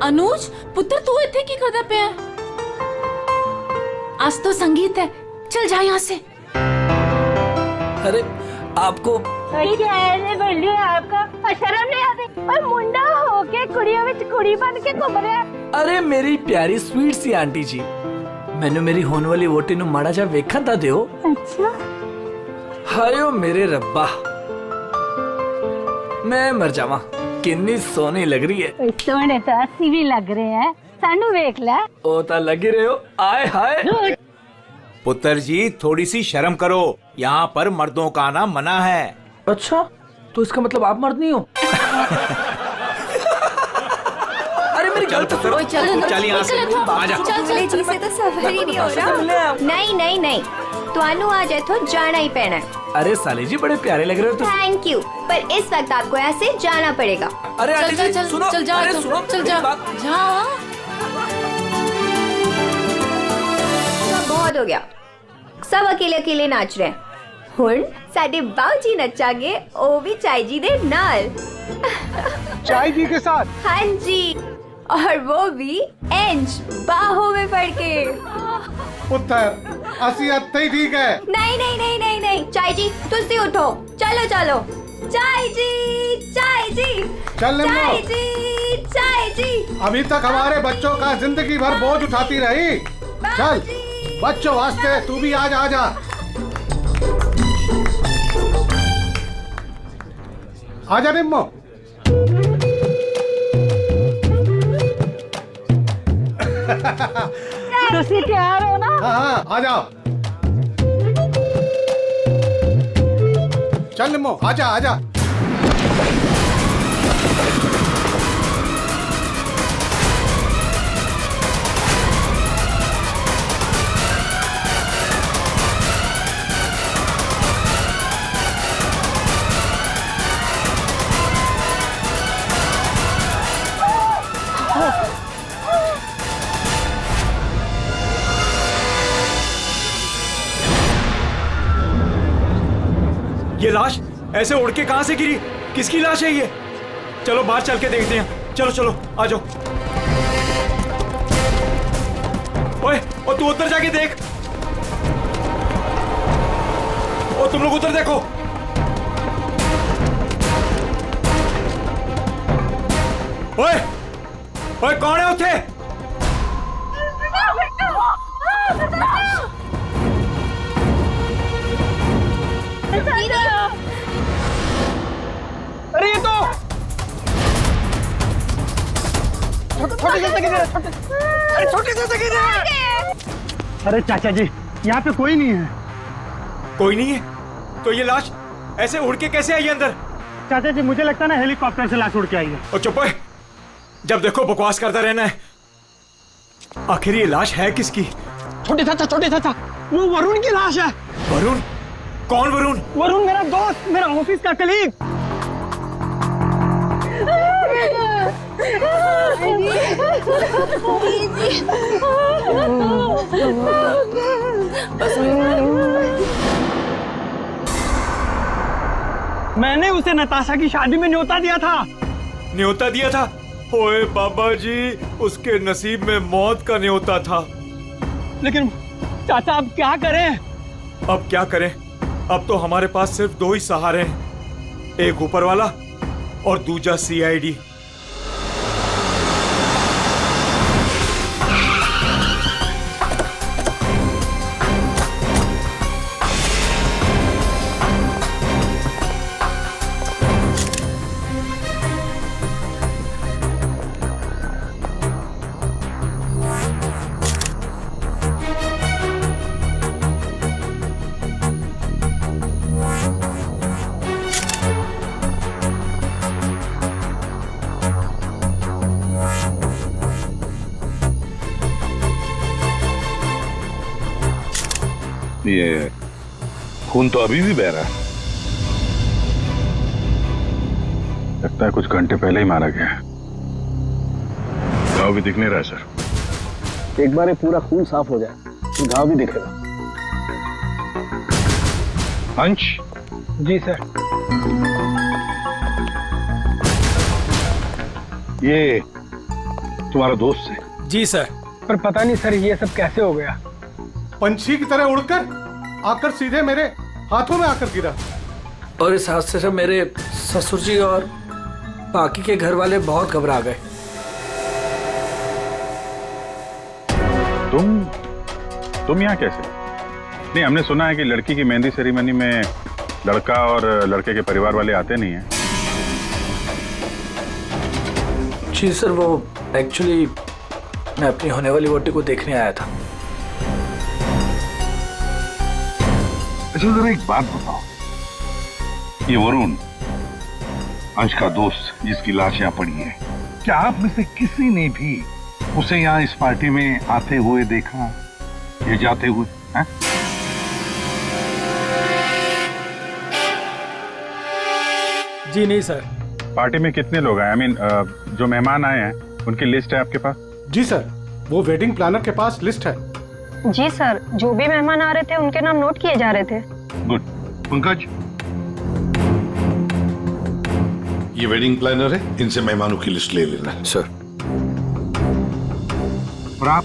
अनुज पुत्र तू इतने की करदा पे है? आज तो संगीत है, चल जा यहाँ से। अरे आपको क्या है बल्लू आपका शर्म नहीं आती? और मुंडा होके कुड़ियों में कुड़ी बन के घूम रहे हैं। अरे मेरी प्यारी स्वीट सी आंटी जी, मैंने मेरी होने वाली वोटी नु माड़ा जा वेखा था दियो। अच्छा हायो मेरे रब्बा, मैं मर जावा, कितनी सोनी लग रही है। सोने तो अस्सी भी लग रहे हैं, सानू वेख ले। ओ ता लगी रहे हो, आए हाय। पुत्र जी थोड़ी सी शर्म करो, यहाँ पर मर्दों का आना मना है। अच्छा तो इसका मतलब आप मर्द नहीं हो? अरे मेरी गलती सुनो। चल यहाँ से आजा। चले जी से तो सफर ही नहीं हो रहा। नहीं नहीं नहीं, तुहानू आज इथों जाना ही पैना है। अरे साले जी बड़े प्यारे लग रहे हो तुम। थैंक यू, पर इस वक्त आपको यहाँ से जाना पड़ेगा। अरे चल आंटी चल जी चल सुनो, चल जा, अरे तू, सुनो, चल मेरी जा बात। जा। सब बहुत हो गया, सब अकेले अकेले नाच रहे हैं। हुण साडे बाऊजी नचांगे, ओ भी चाय जी दे नाल। चाय जी के साथ? हाँ जी, और वो भी इंच बाहों में पड़ के। पुत्र असी अत्ते ही ठीक है। नहीं नहीं नहीं नहीं नहीं, चाय जी तुसी उठो, चलो चलो। चाय जी, चाय जी, चल निम्मो। चाय जी, चाय जी। अभी तक हमारे बच्चों का जिंदगी भर बोझ उठाती रही। चल बच्चों वास्ते तू भी आज आजा। आजा निम्मो। तुसी तैयार हो ना? हाँ हाँ आ जाओ। चल निम्मो आजा आजा। ये लाश ऐसे उड़ के कहां से गिरी? किसकी लाश है ये? चलो बाहर चल के देखते हैं। चलो चलो आ जाओ। ओए और तू उधर जाके देख। और तुम लोग उधर देखो। ओए ओए कौन है उठे? अरे ये तो छोटे से किधर है? छोटे से किधर है? अरे चाचा जी यहाँ पे कोई नहीं है। कोई नहीं है तो ये लाश ऐसे उड़ के कैसे आई अंदर? चाचा जी मुझे लगता है ना हेलीकॉप्टर से लाश उड़ के आई है। और चुप है, जब देखो बकवास करता रहना है। आखिर ये लाश है किसकी? छोटे चाचा वो वरुण की लाश है। वरुण? कौन वरुण? वरुण मेरा दोस्त, मेरा ऑफिस का कलीग। मैंने उसे नताशा की शादी में न्योता दिया था। न्योता दिया था? ओए बाबा जी, उसके नसीब में मौत का न्योता था। लेकिन चाचा अब क्या करें? अब क्या करें? अब तो हमारे पास सिर्फ दो ही सहारे हैं, एक ऊपर वाला और दूजा सीआईडी। ये खून तो अभी भी बह रहा है। लगता है कुछ घंटे पहले ही मारा गया है। घाव भी दिख नहीं रहा है सर। एक बार ये पूरा खून साफ हो जाए तो घाव भी दिखेगा। अंश? जी सर। तुम्हारा दोस्त है। जी सर। पर पता नहीं सर ये सब कैसे हो गया। पंछी की तरह उड़कर आकर सीधे मेरे हाथों में आकर गिरा। और इस हादसे से मेरे ससुर जी और बाकी के घर वाले बहुत घबरा गए। तुम यहाँ कैसे? नहीं, हमने सुना है कि लड़की की मेहंदी सेरेमनी में लड़का और लड़के के परिवार वाले आते नहीं हैं। जी सर, वो एक्चुअली मैं अपनी होने वाली वोटी को देखने आया था। अच्छा जरा एक बात बताओ, ये वरुण अंश का दोस्त जिसकी लाश यहाँ पड़ी है, क्या आप में से किसी ने भी उसे यहाँ इस पार्टी में आते हुए देखा या जाते हुए? है? जी नहीं सर। पार्टी में कितने लोग आए? जो मेहमान आए हैं उनकी लिस्ट है आपके पास? जी सर, वो वेडिंग प्लानर के पास लिस्ट है। जी सर, जो भी मेहमान आ रहे थे उनके नाम नोट किए जा रहे थे। गुड। पंकज, ये वेडिंग प्लानर है, इनसे मेहमानों की लिस्ट ले लेना। सर। और आप?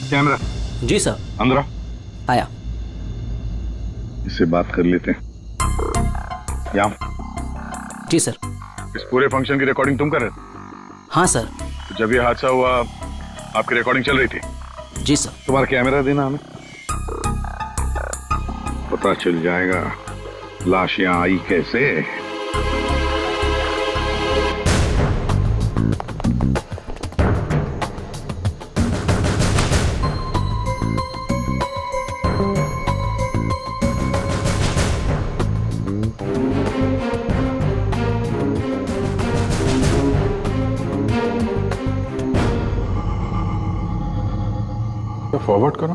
कैमरा। जी सर। अंदर आया। इससे बात कर लेते हैं। यहाँ। जी सर। इस पूरे फंक्शन की रिकॉर्डिंग तुम कर रहे थे? हाँ सर। तो जब ये हादसा हुआ आपकी रिकॉर्डिंग चल रही थी? जी सर। तुम्हारा कैमरा देना हमें, पता चल जाएगा लाश यहाँ आई कैसे। फॉरवर्ड करो।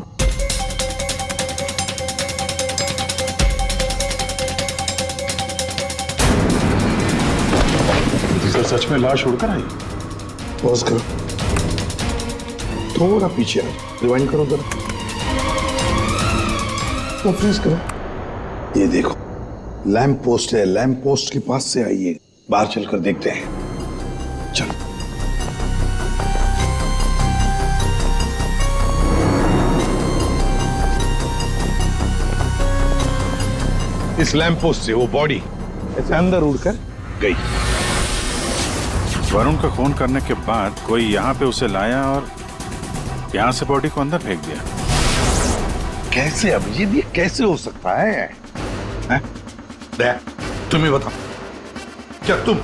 सर सच में लाश उड़कर आई? पॉज करो, थोड़ा पीछे आओ, रिवाइंड करो जरा, तो फ्रीज करो। ये देखो लैंप पोस्ट है, लैंप पोस्ट के पास से आइए, बाहर चलकर देखते हैं। चलो। इस लैंप पोस्ट से वो बॉडी ऐसे अंदर उड़कर गई। वरुण का खून करने के बाद कोई यहाँ पे उसे लाया और यहाँ से बॉडी को अंदर फेंक दिया। कैसे अभिजीत, ये कैसे हो सकता है? तुम्हें बताओ, क्या तुम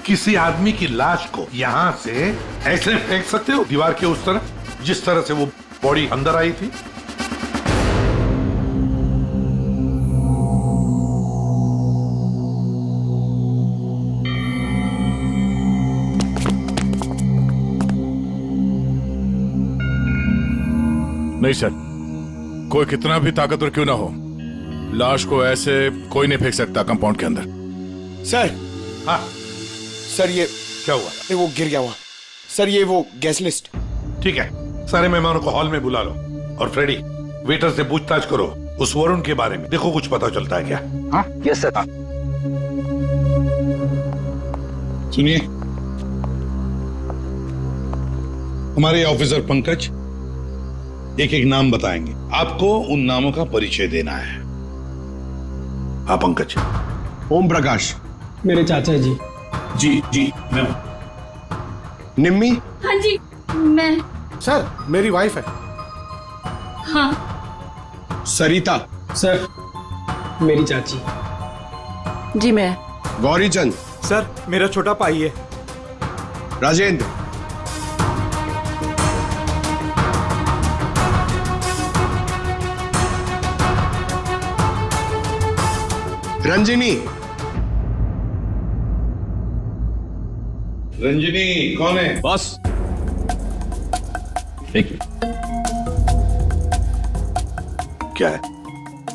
किसी आदमी की लाश को यहाँ से ऐसे फेंक सकते हो दीवार के उस तरफ जिस तरह से वो बॉडी अंदर आई थी? नहीं सर, कोई कितना भी ताकतवर क्यों ना हो, लाश को ऐसे कोई नहीं फेंक सकता कंपाउंड के अंदर। सर। हाँ सर, ये क्या हुआ? वो गिर गया हुआ। सर ये वो गैस लिस्ट। ठीक है, सारे मेहमानों को हॉल में बुला लो और फ्रेडी वेटर से पूछताछ करो उस वरुण के बारे में, देखो कुछ पता चलता है क्या। हाँ यस सर। सुनिए, हमारे ऑफिसर पंकज एक एक नाम बताएंगे, आपको उन नामों का परिचय देना है। हाँ पंकज। ओम प्रकाश। मेरे चाचा जी। जी जी मैं। निम्मी। हाँ जी, मैं। सर मेरी वाइफ है। हाँ। सरिता। सर मेरी चाची। जी मैं। गौरी चंद। सर मेरा छोटा भाई है। राजेंद्र। रंजिनी। रंजिनी कौन है? बॉस। एक क्या है?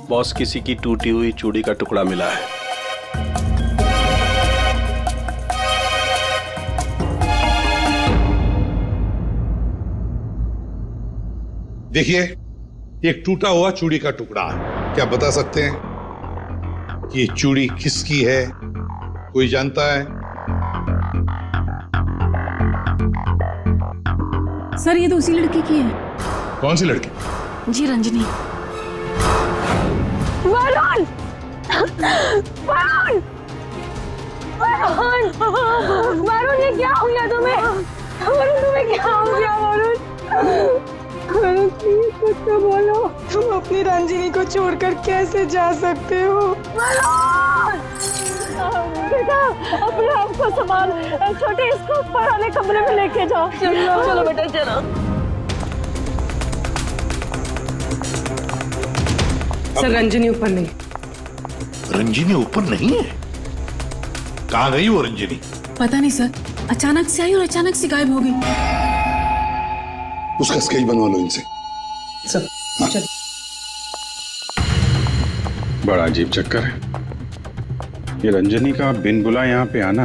बॉस, किसी की टूटी हुई चूड़ी का टुकड़ा मिला है। देखिए, एक टूटा हुआ चूड़ी का टुकड़ा, क्या बता सकते हैं ये चूड़ी किसकी है? कोई जानता है? सर ये तो उसी लड़की की है। कौन सी लड़की? जी रंजनी। वरुण वरुण वरुण वरुण ये क्या हो गया तुम्हें? वरुण तुम्हें क्या हो गया? वरुण वरुण प्लीज कुछ तो बोलो। तुम अपनी रंजिनी को छोड़कर कैसे जा सकते हो? वरुण बेटा अपने आप को संभाल। छोटे इसको ऊपर वाले कमरे में लेके जाओ। चलो बेटा चलो। सर रंजनी ऊपर नहीं। रंजिनी ऊपर नहीं है? कहाँ गई वो रंजिनी? पता नहीं सर, अचानक से आई और अचानक से गायब हो गई। उसका स्केच बनवा लो इनसे। सर चल। बड़ा अजीब चक्कर है ये रंजनी का, बिन बुला यहाँ पे आना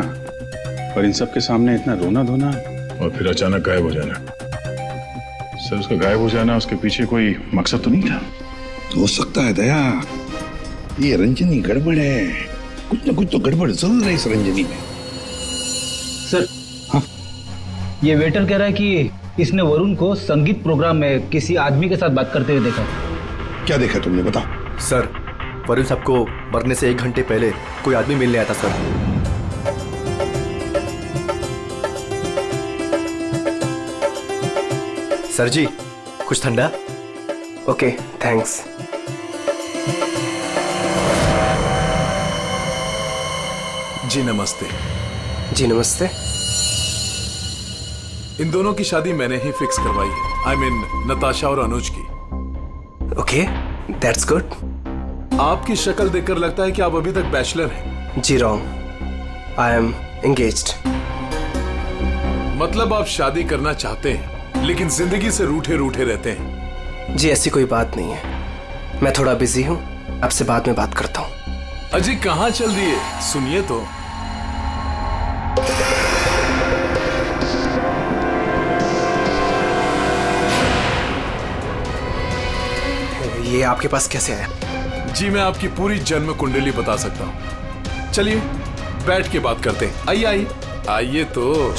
और इन सब के सामने इतना रोना धोना और फिर अचानक गायब हो जाना। सर उसका गायब हो जाना, उसके पीछे कोई मकसद तो नहीं था? हो सकता है दया, ये रंजनी गड़बड़ है, कुछ ना कुछ तो गड़बड़ जरूर है इस रंजनी में। सर हाँ? ये वेटर कह रहा है कि इसने वरुण को संगीत प्रोग्राम में किसी आदमी के साथ बात करते हुए देखा। क्या देखा तुमने, बताओ। सर वरुण साहब को मरने से 1 घंटे पहले कोई आदमी मिलने आया था सर। सर जी कुछ ठंडा? Okay thanks. जी नमस्ते। जी नमस्ते। इन दोनों की शादी मैंने ही फिक्स करवाई है। आई मीन नताशा और अनुज की। Okay that's good. आपकी शक्ल देखकर लगता है कि आप अभी तक बैचलर हैं। जी रॉन्ग, आई एम एंगेज्ड। मतलब आप शादी करना चाहते हैं लेकिन जिंदगी से रूठे रूठे रहते हैं। जी ऐसी कोई बात नहीं है, मैं थोड़ा बिजी हूँ, आपसे बाद में बात करता हूँ। अजी कहाँ चल रही है, सुनिए तो। ये आपके पास कैसे आया? जी मैं आपकी पूरी जन्म कुंडली बता सकता हूँ। चलिए बैठ के बात करते हैं। आइए आइए आइए तो।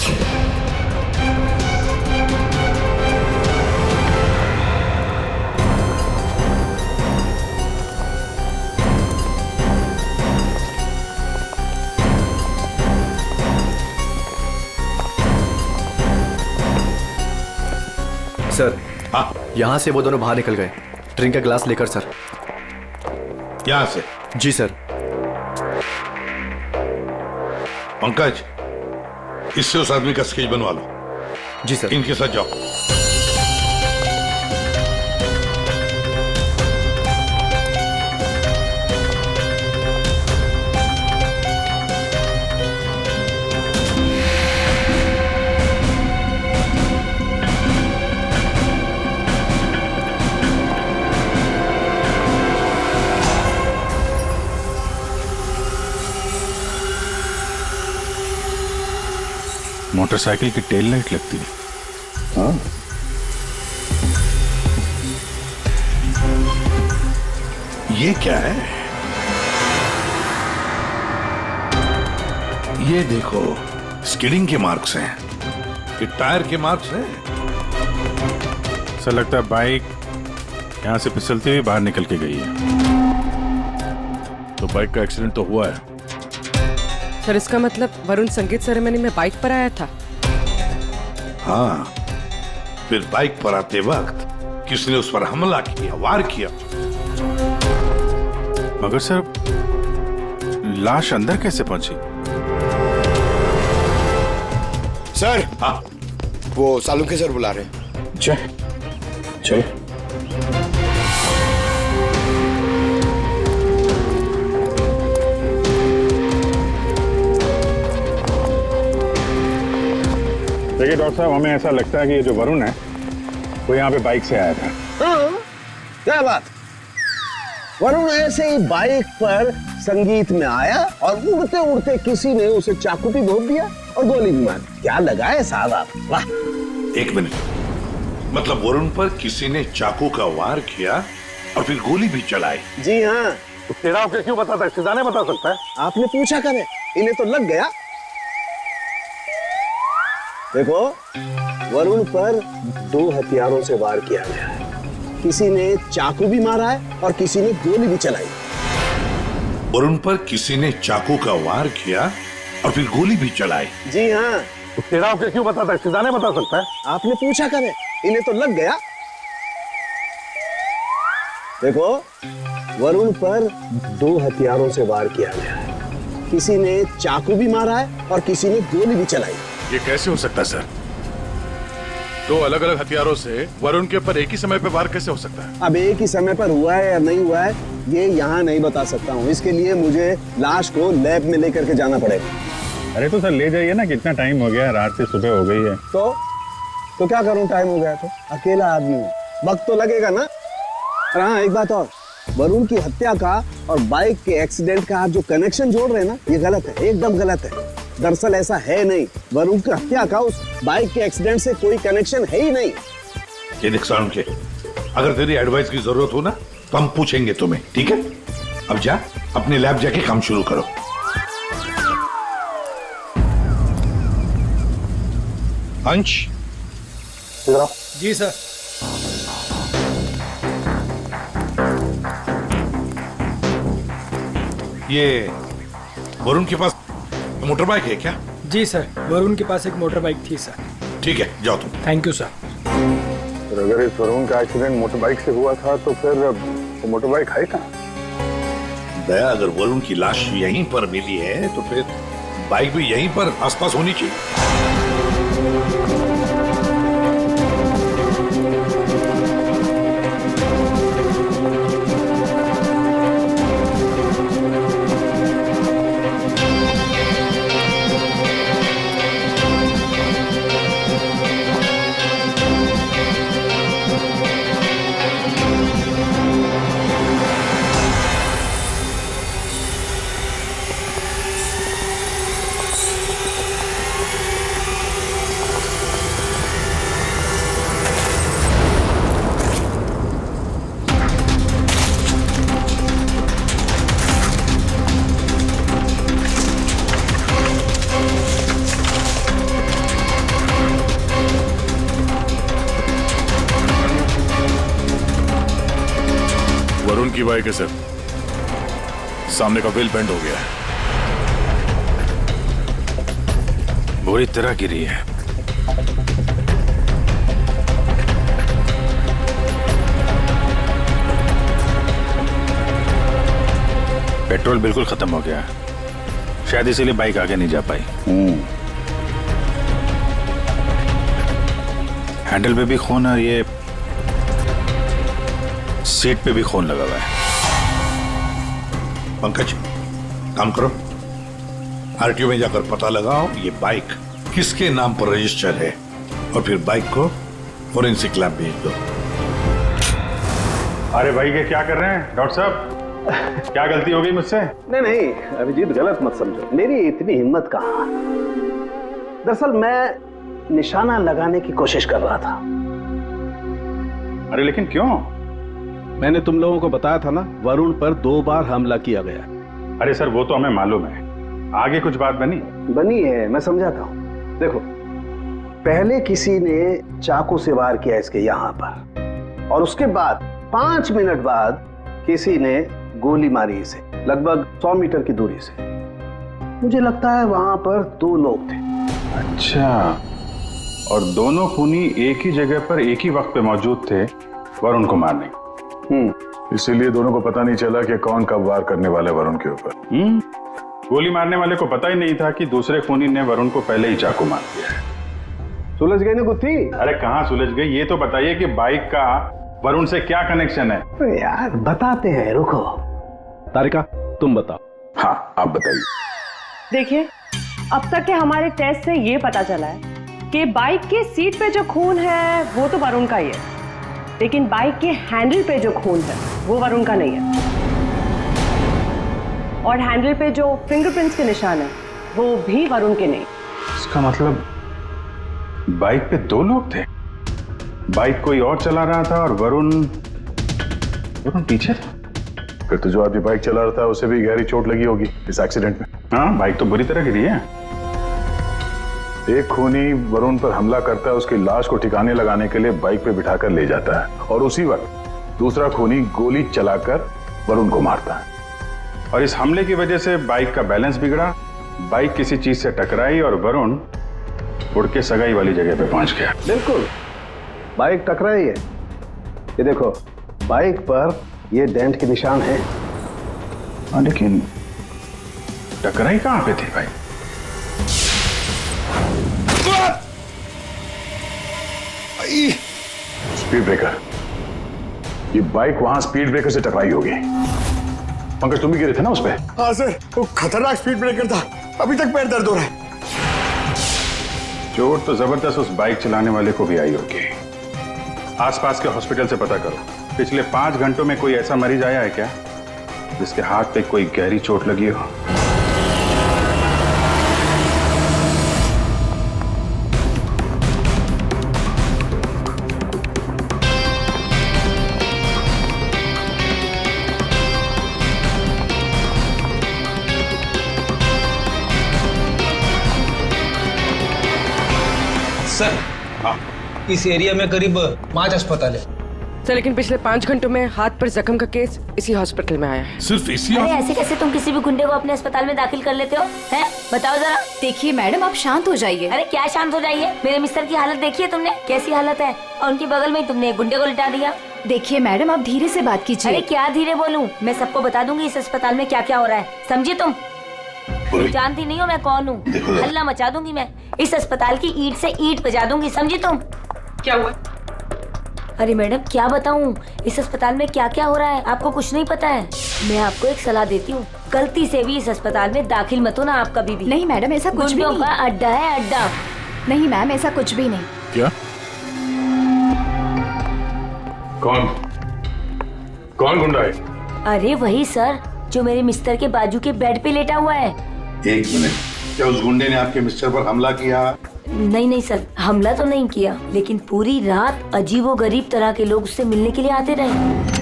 सर हाँ, यहाँ से वो दोनों बाहर निकल गए। ड्रिंक का ग्लास लेकर सर। यहाँ से? जी सर। पंकज इससे उस आदमी का स्केच बनवा लो। जी सर। इनके साथ जाओ। मोटरसाइकिल की टेल लाइट लगती है। हाँ ये क्या है? ये देखो स्किडिंग के मार्क्स हैं, ये टायर के मार्क्स हैं। ऐसा लगता है बाइक यहाँ से फिसलती हुई बाहर निकल के गई है। तो बाइक का एक्सीडेंट तो हुआ है। सर इसका मतलब वरुण संगीत सेरेमनी में बाइक पर आया था। हाँ, फिर बाइक पर आते वक्त किसने उस पर हमला किया, वार किया। मगर सर लाश अंदर कैसे पहुंची? सर हाँ वो सालुंखे सर बुला रहे हैं। चल चल। देखिए डॉक्टर साहब, हमें ऐसा लगता है कि ये जो वरुण है वो यहाँ पे बाइक से आया था। हाँ, क्या बात? वरुण ऐसे ही बाइक पर संगीत में आया और उड़ते उड़ते किसी ने उसे चाकू भी भोंक दिया और गोली भी मार दी। क्या लगा है साहब आप? वाह। 1 मिनट, मतलब वरुण पर किसी ने चाकू का वार किया और फिर गोली भी चलाई? जी हाँ। तेरा आपको क्यों बताता है? सीधा नहीं बता सकता है? आपने पूछा करे, इन्हें तो लग गया। देखो वरुण पर 2 हथियारों से वार किया गया है। किसी ने चाकू भी मारा है और किसी ने गोली भी चलाई। वरुण पर किसी ने चाकू का वार किया और फिर गोली भी चलाई। जी हाँ। तेरा आपको क्यों बताता है? सीधा नहीं बता सकता है? आपने पूछा करे, इन्हें तो लग गया। देखो, वरुण पर 2 हथियारों से वार किया गया है। किसी ने चाकू भी मारा है और किसी ने गोली भी चलाई। ये कैसे हो सकता है सर? 2 अलग अलग हथियारों से वरुण के ऊपर एक ही समय पे वार कैसे हो सकता है? अब एक ही समय पर हुआ है या नहीं हुआ है, ये यहाँ नहीं बता सकता हूँ। इसके लिए मुझे लाश को लैब में लेकर के जाना पड़ेगा। अरे तो सर ले जाइए ना, कितना टाइम हो गया, रात से सुबह हो गई है। तो क्या करूं, टाइम हो गया तो? अकेला आदमी हूं, वक्त तो लगेगा ना। और हाँ, एक बात और, वरुण की हत्या का और बाइक के एक्सीडेंट का आप जो कनेक्शन जोड़ रहे हैं ना, ये गलत है, एकदम गलत है। दरअसल ऐसा है नहीं। वरुण की हत्या का उस बाइक के एक्सीडेंट से कोई कनेक्शन है ही नहीं। ये देख साउंड के, अगर तेरी एडवाइस की जरूरत हो ना तो हम पूछेंगे तुम्हें, ठीक है? अब जा, अपने लैब जाके काम शुरू करो। अंश, जी सर। ये वरुण के पास मोटर बाइक है क्या? जी सर, वरुण के पास एक मोटर बाइक थी सर। ठीक है, जाओ तुम। Thank you sir. अगर इस वरुण का एक्सीडेंट मोटर बाइक से हुआ था तो फिर वो मोटर बाइक है कहाँ? दया, अगर वरुण की लाश यहीं पर मिली है तो फिर बाइक भी यहीं पर आसपास होनी चाहिए। वरुण की बाइक है सर, सामने का व्हील बेंड हो गया है, बुरी तरह गिरी है। पेट्रोल बिल्कुल खत्म हो गया, शायद इसीलिए बाइक आगे नहीं जा पाई। हैंडल पे भी खून और ये सीट पे भी खून लगा हुआ है। पंकज, काम करो, आरटीओ में जाकर पता लगाओ ये बाइक किसके नाम पर रजिस्टर है और फिर बाइक को फोरेंसिक लैब भेज दो। अरे भाई ये क्या कर रहे हैं डॉक्टर साहब? क्या गलती हो गई मुझसे? नहीं, अभिजीत गलत मत समझो, मेरी इतनी हिम्मत कहाँ। दरअसल मैं निशाना लगाने की कोशिश कर रहा था। अरे लेकिन क्यों? मैंने तुम लोगों को बताया था ना, वरुण पर 2 बार हमला किया गया। अरे सर वो तो हमें मालूम है, आगे कुछ बात बनी है, मैं समझाता हूँ। देखो, पहले किसी ने चाकू से वार किया इसके यहाँ पर, और उसके बाद 5 मिनट बाद किसी ने गोली मारी इसे, लगभग 100 मीटर की दूरी से। मुझे लगता है वहां पर 2 लोग थे। अच्छा, और दोनों खूनी एक ही जगह पर एक ही वक्त पे मौजूद थे वरुण को मारने। इसीलिए दोनों को पता नहीं चला कि कौन कब वार करने वाला है वरुण के ऊपर। गोली मारने वाले को पता ही नहीं था कि दूसरे खूनी ने वरुण को पहले ही चाकू मार दिया है। सुलझ गई ना गुत्थी? अरे कहाँ सुलझ गई, ये तो बताइए कि बाइक का वरुण से क्या कनेक्शन है? यार बताते हैं, रुको। तारिका तुम बताओ। हाँ आप बताइए। देखिए, अब तक के हमारे टेस्ट से ये पता चला है कि बाइक के सीट पे जो खून है वो तो वरुण का ही है, लेकिन बाइक के हैंडल पे जो खून है वो वरुण का नहीं है, और हैंडल पे जो फिंगरप्रिंट्स के निशान है वो भी वरुण के नहीं। इसका मतलब बाइक पे 2 लोग थे, बाइक कोई और चला रहा था और वरुण पीछे था। फिर तो जो आदमी बाइक चला रहा था उसे भी गहरी चोट लगी होगी इस एक्सीडेंट में। हाँ, बाइक तो बुरी तरह गिरी है। एक खूनी वरुण पर हमला करता है, उसकी लाश को ठिकाने लगाने के लिए बाइक पे बिठाकर ले जाता है और उसी वक्त दूसरा खूनी गोली चलाकर वरुण को मारता है। और इस हमले की वजह से बाइक का बैलेंस बिगड़ा, बाइक किसी चीज से टकराई और वरुण उड़ के सगाई वाली जगह पे पहुंच गया। बिल्कुल, बाइक टकराई है। ये देखो, बाइक पर ये डेंट के निशान है। लेकिन टकराई कहां पे थी भाई? Speed breaker. ये बाइक वहां स्पीड ब्रेकर से टकराई होगी। पंकज, तुम भी गिरे थे ना उस पे? हाँ सर, वो खतरनाक स्पीड ब्रेकर था। अभी तक पैर दर्द हो रहा है। चोट तो जबरदस्त उस बाइक चलाने वाले को भी आई होगी। आसपास के हॉस्पिटल से पता करो, पिछले 5 घंटों में कोई ऐसा मरीज आया है क्या जिसके हाथ पे कोई गहरी चोट लगी हो? सर, इस एरिया में करीब 5 अस्पताल है सर, लेकिन पिछले 5 घंटों में हाथ पर जख्म का केस इसी हॉस्पिटल में आया है। सिर्फ इसी? अरे ऐसे कैसे तुम किसी भी गुंडे को अपने अस्पताल में दाखिल कर लेते हो? हैं? बताओ जरा। देखिए मैडम, आप शांत हो जाइए। अरे क्या शांत हो जाइए? मेरे मिस्टर की हालत देखी है तुमने, कैसी हालत है? और उनके बगल में ही तुमने एक गुंडे को लिटा दिया। देखिए मैडम, आप धीरे से बात कीजिए। अरे क्या धीरे बोलूं? मैं सबको बता दूंगी इस अस्पताल में क्या क्या हो रहा है, समझी तुम? जानती नहीं हो मैं कौन हूँ? हल्ला मचा दूंगी मैं, इस अस्पताल की ईंट से ईंट बजा दूंगी, समझी तुम? क्या हुआ? अरे मैडम क्या बताऊं, इस अस्पताल में क्या क्या हो रहा है आपको कुछ नहीं पता है। मैं आपको एक सलाह देती हूँ, गलती से भी इस अस्पताल में दाखिल मत हो ना आप कभी भी। नहीं मैडम, ऐसा कुछ भी नहीं। अड्डा है अड्डा। नहीं मैम, ऐसा कुछ भी नहीं। क्या? कौन गुंडा है? अरे वही सर, जो मेरे मिस्टर के बाजू के बेड पे लेटा हुआ है। 1 मिनट, क्या उस गुंडे ने आपके मिस्टर पर हमला किया? नहीं सर, हमला तो नहीं किया, लेकिन पूरी रात अजीबोगरीब तरह के लोग उससे मिलने के लिए आते रहे।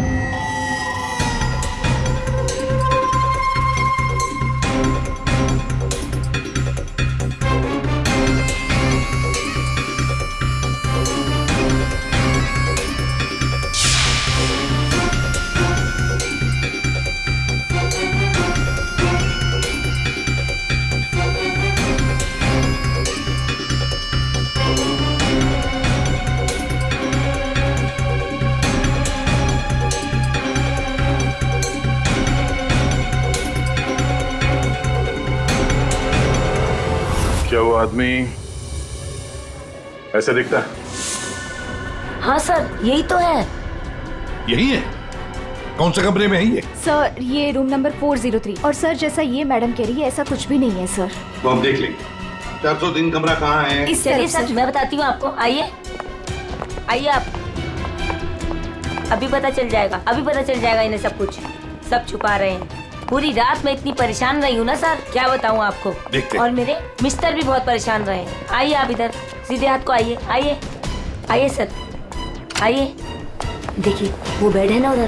क्या वो आदमी ऐसे दिखता है? हाँ सर, यही तो है। यही है? कौन से कमरे में है ये? सर, ये रूम नंबर 403। और सर, जैसा ये मैडम कह रही है, ऐसा कुछ भी नहीं है सर। तो हम देख लेंगे। 403 कमरा कहाँ है? इस चलिए तरफ सर, मैं बताती हूँ आपको। आइए आइए आप, अभी पता चल जाएगा, अभी पता चल जाएगा इन्हें सब कुछ। सब छुपा रहे हैं। पूरी रात मैं इतनी परेशान रही हूँ ना सर, क्या बताऊँ आपको। देखते। और मेरे मिस्टर भी बहुत परेशान रहे। आइए आप इधर, सीधे हाथ को आइए। आइए आइए सर, आइए। देखिए वो बेड है ना उधर।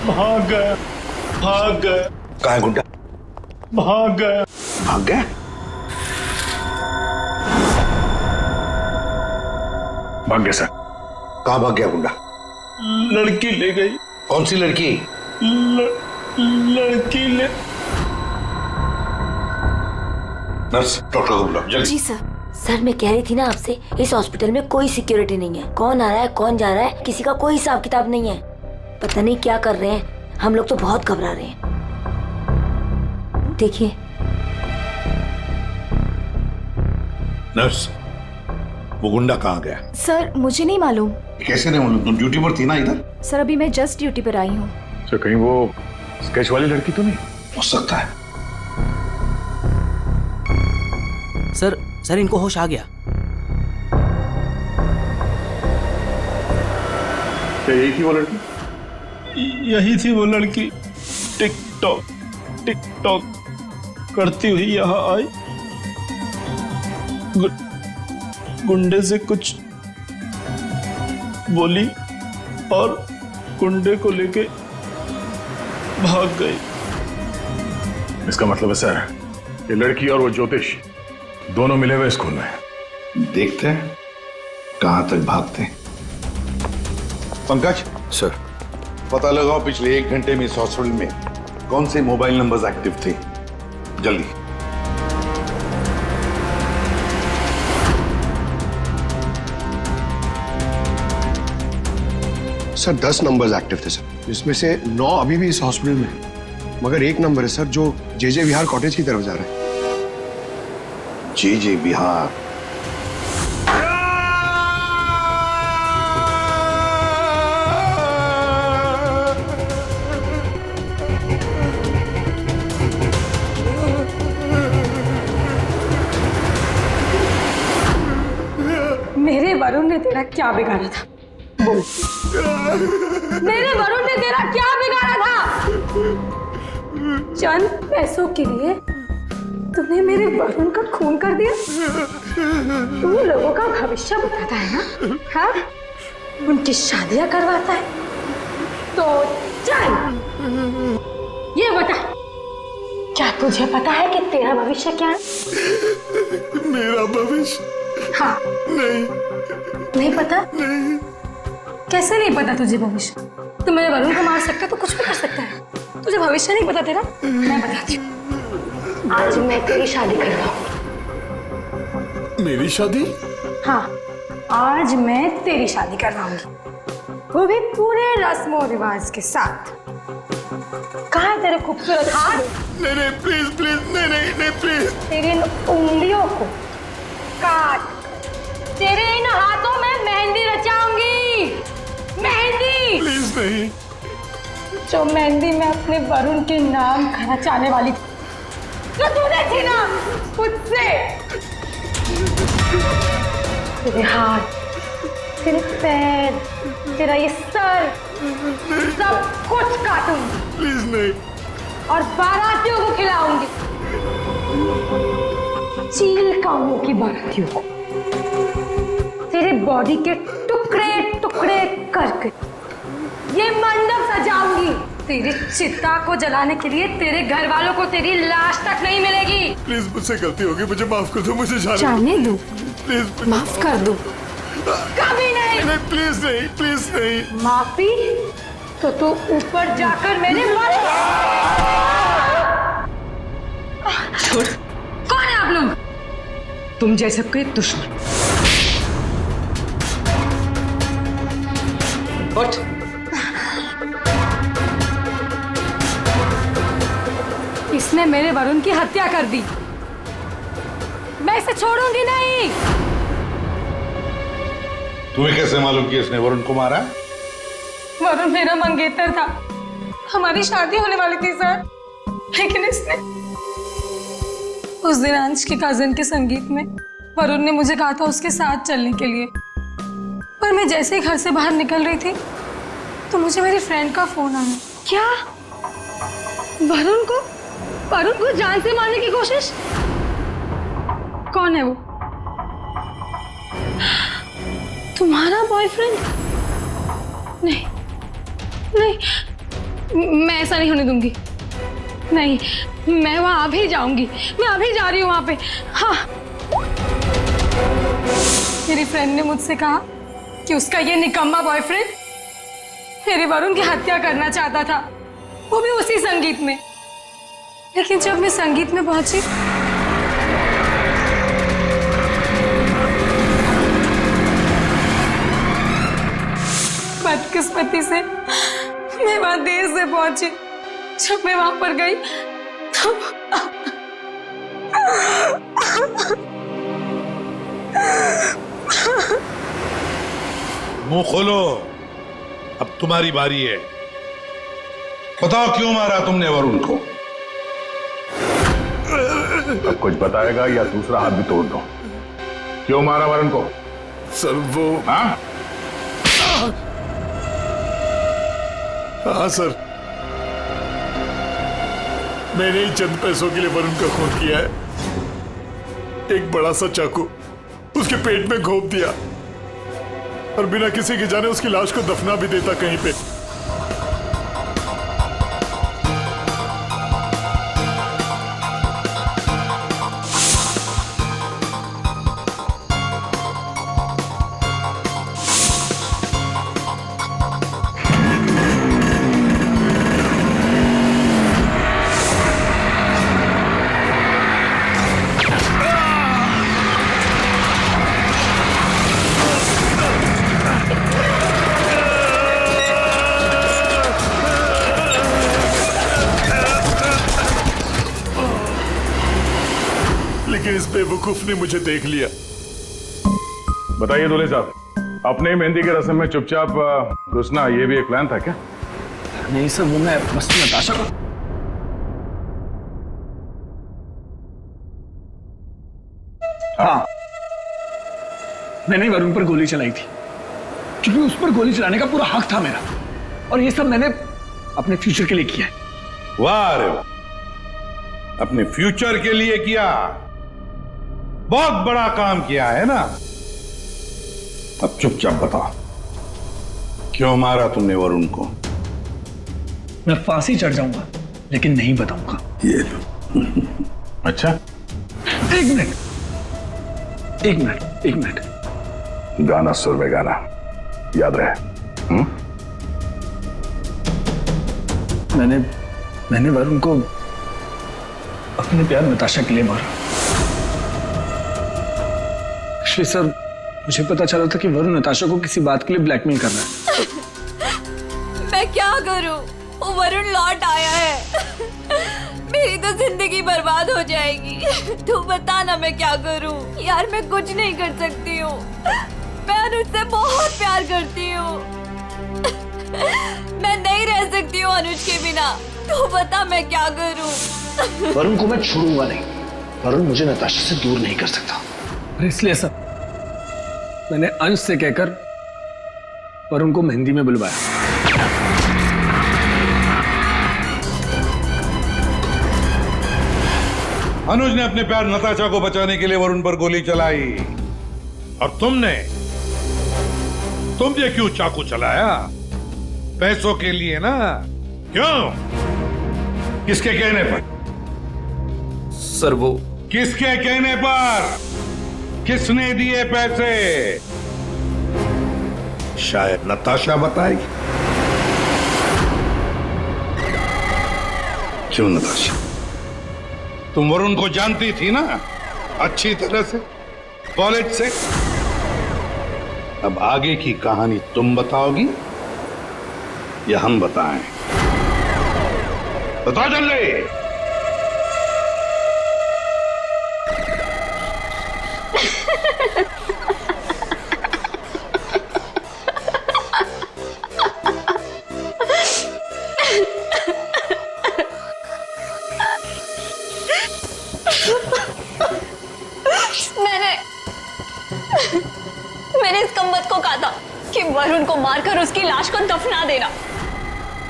भाग गया, भाग गया। कहाँ है गुंडा? भाग गया। भाग गया? भाग गया सर। कहाँ भाग गया गुंडा? लड़की ले गई। कौन सी लड़की? लड़की ले। नर्स, डॉक्टर को बुलाओ जल्दी। जी सर। सर मैं कह रही थी ना आपसे, इस हॉस्पिटल में कोई सिक्योरिटी नहीं है। कौन आ रहा है कौन जा रहा है किसी का कोई हिसाब किताब नहीं है। पता नहीं क्या कर रहे हैं, हम लोग तो बहुत घबरा रहे हैं। देखिए। नर्स, वो गुंडा कहाँ गया? सर मुझे नहीं मालूम। कैसे नहीं मालूम? तुम ड्यूटी पर थी ना इधर? सर अभी मैं जस्ट ड्यूटी पर आई हूँ। सर कहीं वो स्केच वाली लड़की तो नहीं? हो सकता है। सर इनको होश आ गया। क्या यही थी वो लड़की? यही थी वो लड़की। टिकटॉक करती हुई यहाँ आई। गुंडे से कुछ बोली और गुंडे को लेके भाग गई। इसका मतलब है सर, ये लड़की और वो ज्योतिष दोनों मिले हुए स्कूल में। देखते हैं कहां तक भागते हैं। पंकज सर, पता लगाओ पिछले 1 घंटे में इस हॉस्पिटल में कौन से मोबाइल नंबर्स एक्टिव थे, जल्दी। सर 10 नंबर्स एक्टिव थे सर, जिसमें से 9 अभी भी इस हॉस्पिटल में है, मगर एक नंबर है सर जो जे विहार कॉटेज की तरफ जा रहा है। जे विहार? मेरे वरुण ने तेरा क्या बिगाड़ा था? बोल। मेरे वरुण ने तेरा क्या बिगाड़ा था? चंद पैसों के लिए तूने मेरे वरुण का खून कर दिया। तू लोगों का भविष्य बताता है ना? हाँ? उनकी शादियां करवाता है। तो चल ये बता, क्या तुझे पता है कि तेरा भविष्य क्या है? मेरा भविष्य? हाँ। नहीं पता? नहीं। कैसे नहीं पता तुझे भविष्य? तू मेरे वरुण को मार सकता है तो कुछ भी कर सकता है। तुझे भविष्य नहीं पता तेरा? मैं बताती हूँ। आज मैं तेरी शादी कर रहा हूँ। मेरी शादी? हाँ, आज मैं तेरी शादी करवाऊंगी, वो भी पूरे रस्मों रिवाज के साथ। कहाँ है तेरे खूबसूरत हाथ? नहीं नहीं प्लीज प्लीज, नहीं नहीं नहीं प्लीज। तेरी इन उंगलियों को काट, तेरे इन हाथों में मेहंदी रचाऊंगी। मेहंदी? प्लीज नहीं। जो मेहंदी मैं अपने वरुण के नाम का रचाने वाली थी, जो तूने थी ना मुझसे। तेरे हाथ, तेरे पैर, तेरा ये सर, सब कुछ काटूंगी। प्लीज नहीं। और बारातियों को खिलाऊंगी, चील कामों की बारातियों को। तेरे बॉडी के टुकड़े टुकड़े करके ये मंडप सजाऊंगी। तेरी चिता को जलाने के लिए तेरे घर वालों को तेरी लाश तक नहीं मिलेगी। प्लीज मुझसे गलती होगी, मुझे माफ कर दो, मुझे जाने दो। प्लीज माफ कर दो। कभी नहीं। नहीं प्लीज नहीं, प्लीज नहीं। माफी तो तू ऊपर जाकर मेरे मारे। छोड़। कौन है आप लोग? तुम जैसे कोई दुश्मन। उठ। इसने मेरे वरुण की हत्या कर दी, मैं इसे छोड़ूंगी नहीं। तुम्हें कैसे मालूम कि इसने वरुण को मारा? वरुण मेरा मंगेतर था, हमारी शादी होने वाली थी सर, लेकिन इसने उस दिन अंश के कजिन के संगीत में वरुण ने मुझे कहा था उसके साथ चलने के लिए, पर मैं जैसे ही घर से बाहर निकल रही थी तो मुझे मेरी फ्रेंड का फोन आया। क्या? वरुण को जान से मारने की कोशिश? कौन है वो? तुम्हारा बॉयफ्रेंड? नहीं नहीं, मैं ऐसा नहीं होने दूंगी। नहीं, मैं वहां अभी जाऊंगी, मैं अभी जा रही हूँ वहां पे। हाँ, मेरी फ्रेंड ने मुझसे कहा कि उसका ये निकम्मा बॉयफ्रेंड मेरे वरुण की हत्या करना चाहता था, वो भी उसी संगीत में। लेकिन जब मैं संगीत में पहुंची बदकिस्मती से मैं वहां देर से पहुंची। जब मैं वहां पर गई तो मुंह खोलो, अब तुम्हारी बारी है। बताओ क्यों मारा तुमने वरुण को? अब कुछ बताएगा या दूसरा हाथ भी तोड़ दो। क्यों मारा वरुण को? सर वो। हाँ हाँ सर, मैंने ही चंद पैसों के लिए वरुण का खून किया है। एक बड़ा सा चाकू उसके पेट में घोंप दिया और बिना किसी के जाने उसकी लाश को दफना भी देता कहीं पे। लेकिन इस बेवकूफ ने मुझे देख लिया। बताइए दूल्हे साहब, अपने मेहंदी के रस्म में चुपचाप घुसना ये भी एक प्लान था क्या? नहीं सर, वो मैं बस नताशा को। हाँ, मैंने ही वरुण पर गोली चलाई थी क्योंकि उस पर गोली चलाने का पूरा हक था मेरा, और ये सब मैंने अपने फ्यूचर के लिए किया है। वाह रे वाह, अपने फ्यूचर के लिए किया, बहुत बड़ा काम किया है ना। अब चुपचाप बताओ, क्यों मारा तुमने वरुण को? मैं फांसी चढ़ जाऊंगा लेकिन नहीं बताऊंगा। ये लो। अच्छा, एक मिनट। गाना सुर में गाना याद रहे। मैंने वरुण को अपने प्यार नताशा के लिए मारा। श्री सर, मुझे पता चला था कि वरुण नताशा को किसी बात के लिए ब्लैकमेल कर रहा है। मैं क्या करूं? वो वरुण लौट आया है। मेरी तो जिंदगी बर्बाद हो जाएगी। तू बता ना मैं क्या करूं? यार मैं कुछ नहीं कर सकती हूँ। मैं अनुज से बहुत प्यार करती हूँ। मैं नहीं रह सकती हूँ अनुज के बिना। तू बता मैं क्या करूं? वरुण को मैं छोड़ूंगा नहीं। वरुण मुझे नताशा से दूर नहीं कर सकता, और इसलिए सब मैंने अंश से कहकर वरुण को मेहंदी में बुलवाया। अनुज ने अपने प्यार नताशा को बचाने के लिए वरुण पर गोली चलाई, और तुमने क्यों चाकू चलाया? पैसों के लिए ना? क्यों? किसके कहने पर? सर वो किसके कहने पर? किसने दिए पैसे? शायद नताशा बताएगी। क्यों नताशा, तुम वरुण को जानती थी ना अच्छी तरह से, कॉलेज से। अब आगे की कहानी तुम बताओगी या हम बताएं? बताओ जल्दी। मैंने इस कमबख्त को कहा था कि वरुण को मारकर उसकी लाश को दफना देना,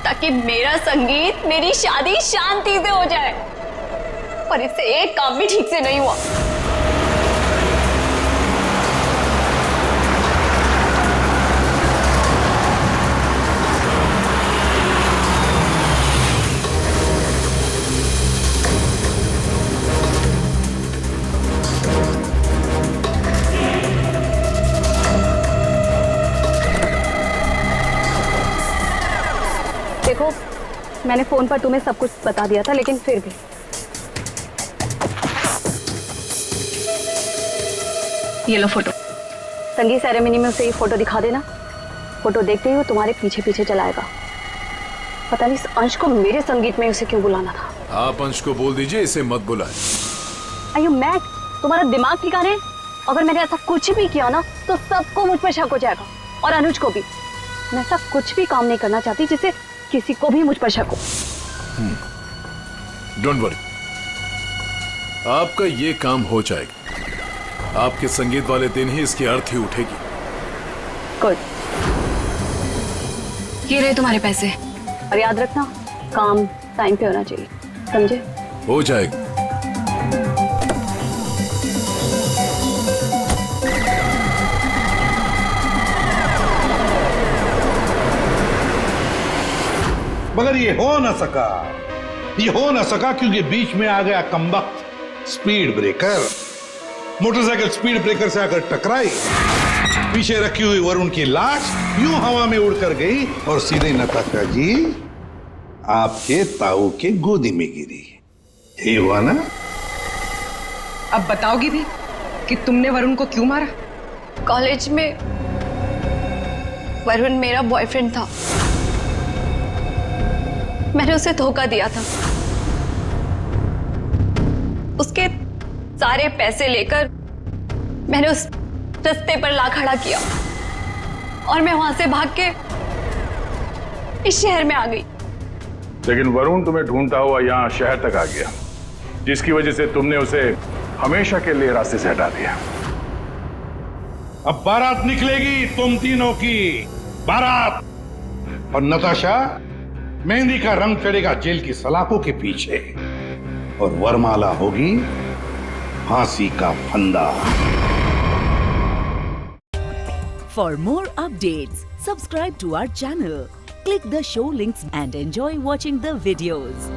ताकि मेरा संगीत, मेरी शादी शांति से हो जाए। पर इससे एक काम भी ठीक से नहीं हुआ। देखो, मैंने फोन पर तुम्हें सब कुछ बता दिया था, लेकिन फिर भी ये लो फोटो। संगीत सेरेमनी में उसे ये फोटो दिखा देना। फोटो देखते ही वो तुम्हारे पीछे पीछे चलाएगा। पता नहीं इस अंश को मेरे संगीत में उसे क्यों बुलाना था। आप अंश को बोल दीजिए इसे मत बुलाए। Are you mad? तुम्हारा दिमाग ठिकाने? अगर मैंने ऐसा कुछ भी किया ना तो सबको मुझ पर शक हो जाएगा, और अनुज को भी। मैं ऐसा कुछ भी काम नहीं करना चाहती जिससे किसी को भी मुझ पर शक हो। डोंट वरी, आपका ये काम हो जाएगा। आपके संगीत वाले दिन ही इसकी अर्थी उठेगी। गुड। ये रहे तुम्हारे पैसे। और याद रखना, काम टाइम पे होना चाहिए, समझे? हो जाएगा। मगर ये हो ना सका क्योंकि बीच में आ गया कमबख्त speed breaker. Motorcycle speed breaker से आकर टकराई, पीछे रखी हुई वरुण की लाश यूं हवा में उड़कर गई और सीधे नताशा जी आपके ताऊ के गोदी में गिरी। यही हुआ ना? अब बताओगी भी कि तुमने वरुण को क्यों मारा? कॉलेज में वरुण मेरा बॉयफ्रेंड था। मैंने उसे धोखा दिया था। उसके सारे पैसे लेकर मैंने उस रास्ते पर ला खड़ा किया और मैं वहां से भाग के इस शहर में आ गई। लेकिन वरुण तुम्हें ढूंढता हुआ यहाँ शहर तक आ गया, जिसकी वजह से तुमने उसे हमेशा के लिए रास्ते से हटा दिया। अब बारात निकलेगी तुम तीनों की बारात, और नताशा मेहंदी का रंग चढ़ेगा जेल की सलाखों के पीछे, और वरमाला होगी फांसी का फंदा। For more updates, subscribe to our channel, click the show links and enjoy watching the videos.